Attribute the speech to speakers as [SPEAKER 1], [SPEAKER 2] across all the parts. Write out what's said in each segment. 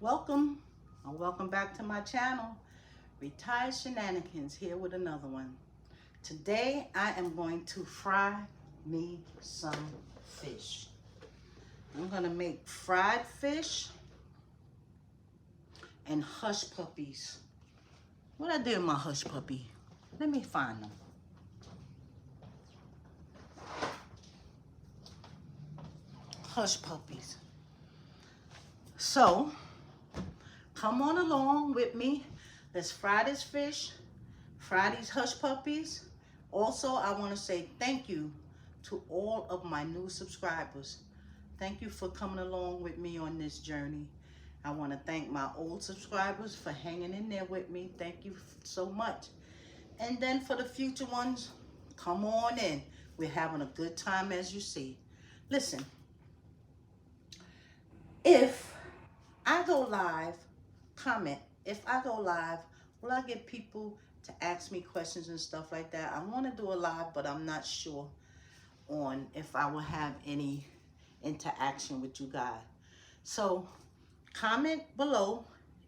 [SPEAKER 1] Welcome and welcome back to my channel, Retired Shenanigans, here with another one. Today I am going to fry me some fish. I'm going to make fried fish and hush puppies. What I did with my hush puppy? Let me find them. Hush puppies. So, come on along with me. Let's fry this fish, fry these hush puppies. Also, I want to say thank you to all of my new subscribers. Thank you for coming along with me on this journey. I want to thank my old subscribers for hanging in there with me. Thank you so much. And then for the future ones, come on in. We're having a good time, as you see. Listen, if I go live, comment. If I go live, will I get people to ask me questions and stuff like that? I want to do a live, but I'm not sure on if I will have any interaction with you guys. So comment below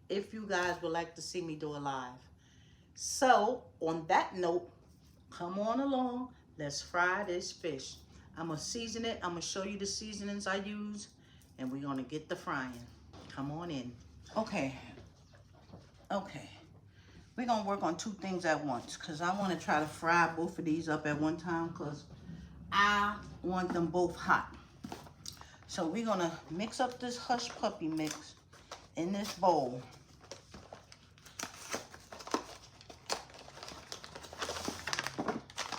[SPEAKER 1] if you guys would like to see me do a live. So on that note, come on along. Let's fry this fish. I'm going to season it. I'm going to show you the seasonings I use, and we're going to get the frying. Come on in. Okay. We're going to work on two things at once because I want to try to fry both of these up at one time because I want them both hot. So we're going to mix up this hush puppy mix in this bowl.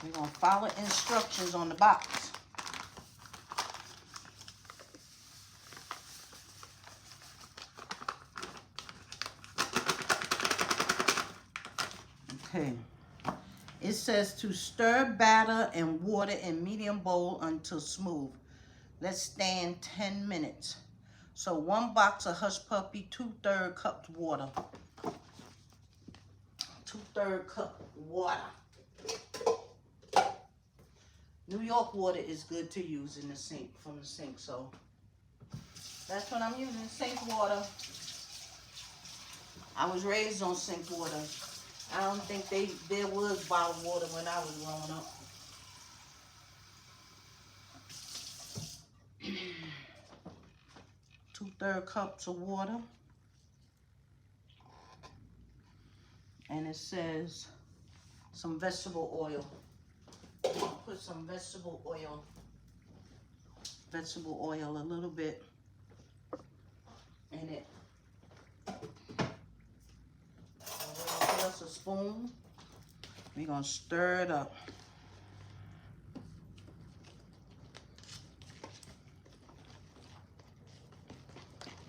[SPEAKER 1] We're going to follow instructions on the box. Okay. It says to stir batter and water in medium bowl until smooth. Let's stand 10 minutes. So 1 box of hush puppy, 2/3 cup water. 2/3 cup water. New York water is good to use in the sink, from the sink, so that's what I'm using, sink water. I was raised on sink water. I don't think there was bottled water when I was growing up. Two-thirds cups of water. And it says some vegetable oil. I'll put some vegetable oil a little bit in it. Give us a spoon. We're gonna stir it up.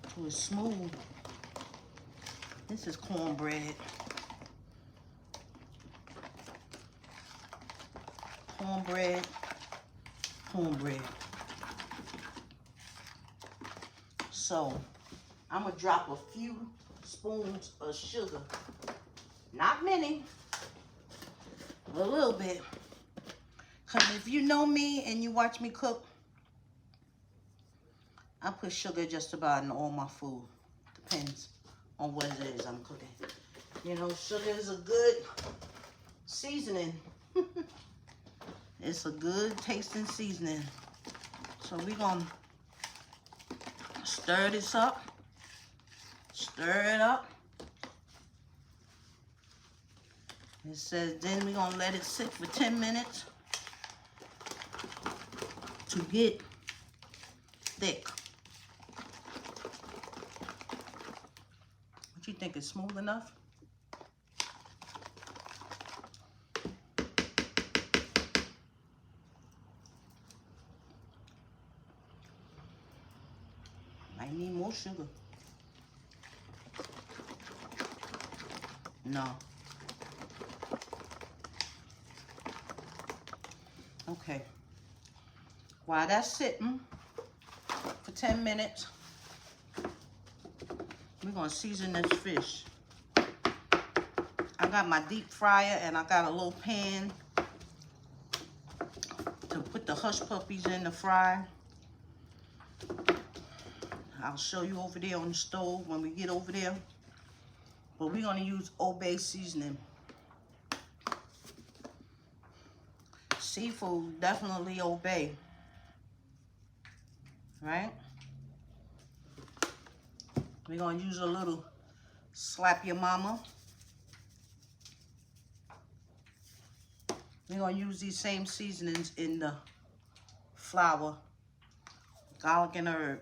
[SPEAKER 1] Till it's smooth. This is cornbread. Cornbread. So I'm gonna drop a few spoons of sugar. Not many, a little bit. Because if you know me and you watch me cook, I put sugar just about in all my food. Depends on what it is I'm cooking. You know, sugar is a good seasoning. It's a good tasting seasoning. So we're going to stir this up. Stir it up. It says then we're going to let it sit for 10 minutes to get thick. What you think, is smooth enough? I need more sugar. No. Okay. While that's sitting for 10 minutes, we're going to season this fish. I got my deep fryer and I got a little pan to put the hush puppies in the fry. I'll show you over there on the stove when we get over there. But we're going to use Old Bay seasoning. Seafood, definitely Old Bay. Right? We're going to use a little Slap Your Mama. We're going to use these same seasonings in the flour, garlic and herb.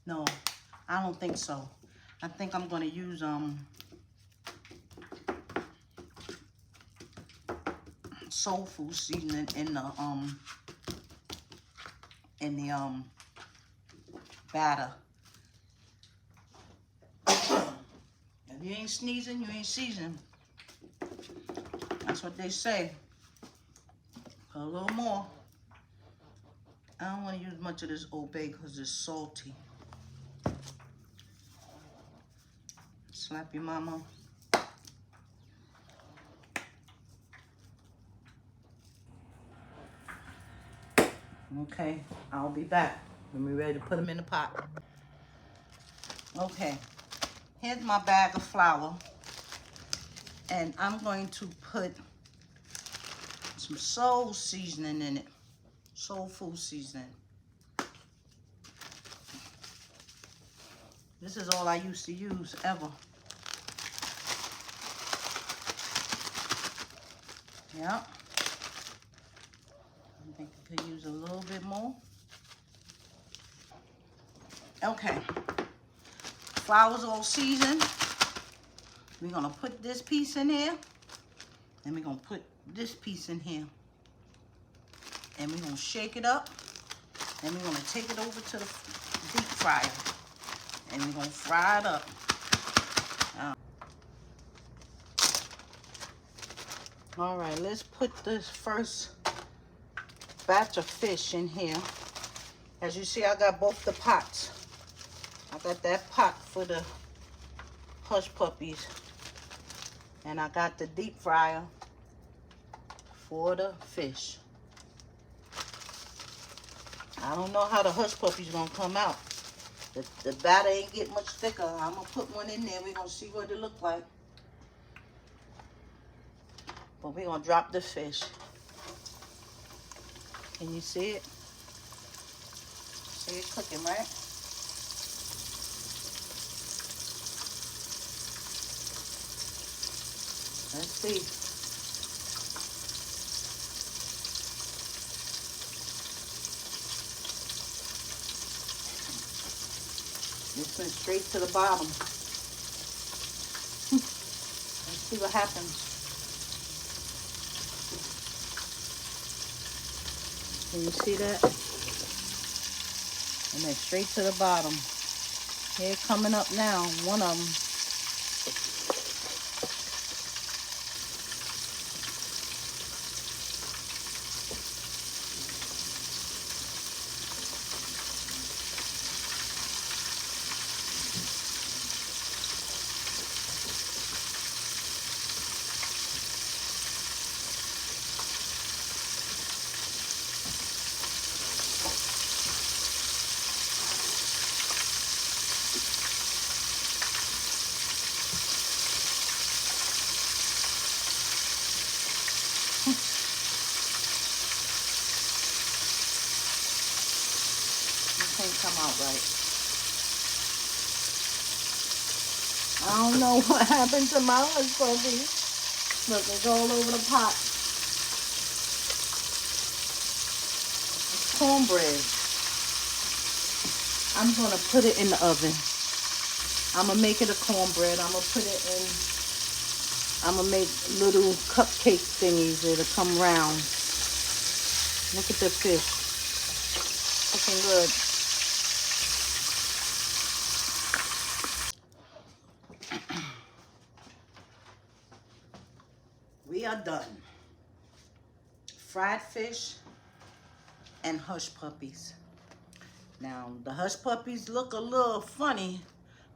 [SPEAKER 1] No, I don't think so. I think I'm going to use soul food seasoning in the batter. If you ain't sneezing, you ain't seasoning. That's what they say. Put a little more. I don't want to use much of this Old Bay because it's salty. Slap Your Mama. Okay, I'll be back when we're ready to put them in the pot. Okay, here's my bag of flour. And I'm going to put some soul seasoning in it. Soul food seasoning. This is all I used to use ever. Yeah. I think I could use a little bit more. Okay. Flour's all seasoned. We're gonna put this piece in here. And we're gonna put this piece in here. And we're gonna shake it up. And we're gonna take it over to the deep fryer. And we're gonna fry it up. All right, let's put this first batch of fish in here. As you see, I got both the pots. I got that pot for the hush puppies. And I got the deep fryer for the fish. I don't know how the hush puppies gonna come out. The batter ain't get much thicker. I'm gonna put one in there. We're gonna see what it look like. But we're gonna drop the fish. Can you see it? See it cooking, right? Let's see. This went straight to the bottom. Let's see what happens. Can you see that? And then straight to the bottom. Here coming up now, one of them. Can't come out right. I don't know what happened to my hush puppy. Look, it's all over the pot. It's cornbread. I'm gonna put it in the oven. I'm gonna make it a cornbread. I'm gonna put it in. I'm gonna make little cupcake thingies that'll come round. Look at the fish. Looking good. We are done. Fried fish and hush puppies. Now, the hush puppies look a little funny,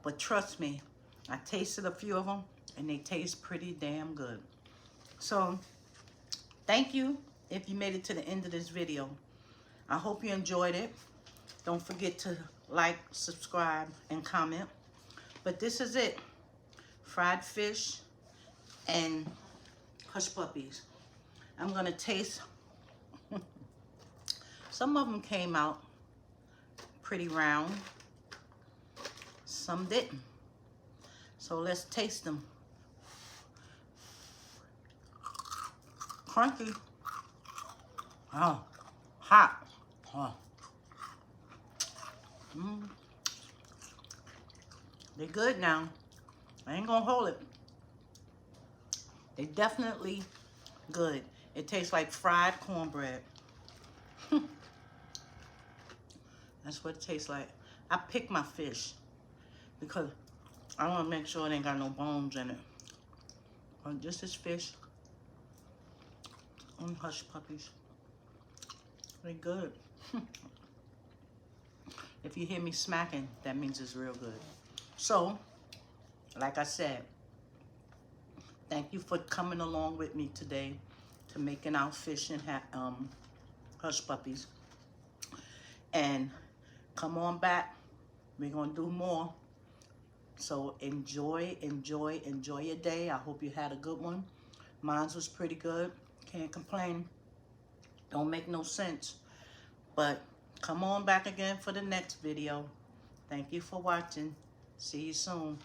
[SPEAKER 1] but trust me, I tasted a few of them and they taste pretty damn good. So, thank you if you made it to the end of this video. I hope you enjoyed it. Don't forget to like, subscribe, and comment. But this is it. Fried fish and hush puppies. I'm gonna taste. Some of them came out pretty round. Some didn't. So let's taste them. Crunchy. Oh, hot. Oh. They're good now. I ain't gonna hold it. They definitely good. It tastes like fried cornbread. That's what it tastes like. I pick my fish because I want to make sure it ain't got no bones in it. But this is fish. Hush puppies. They good. If you hear me smacking, that means it's real good. So, like I said, thank you for coming along with me today to making our fish and hush puppies. And come on back. We're going to do more. So enjoy your day. I hope you had a good one. Mine was pretty good. Can't complain. Don't make no sense. But come on back again for the next video. Thank you for watching. See you soon.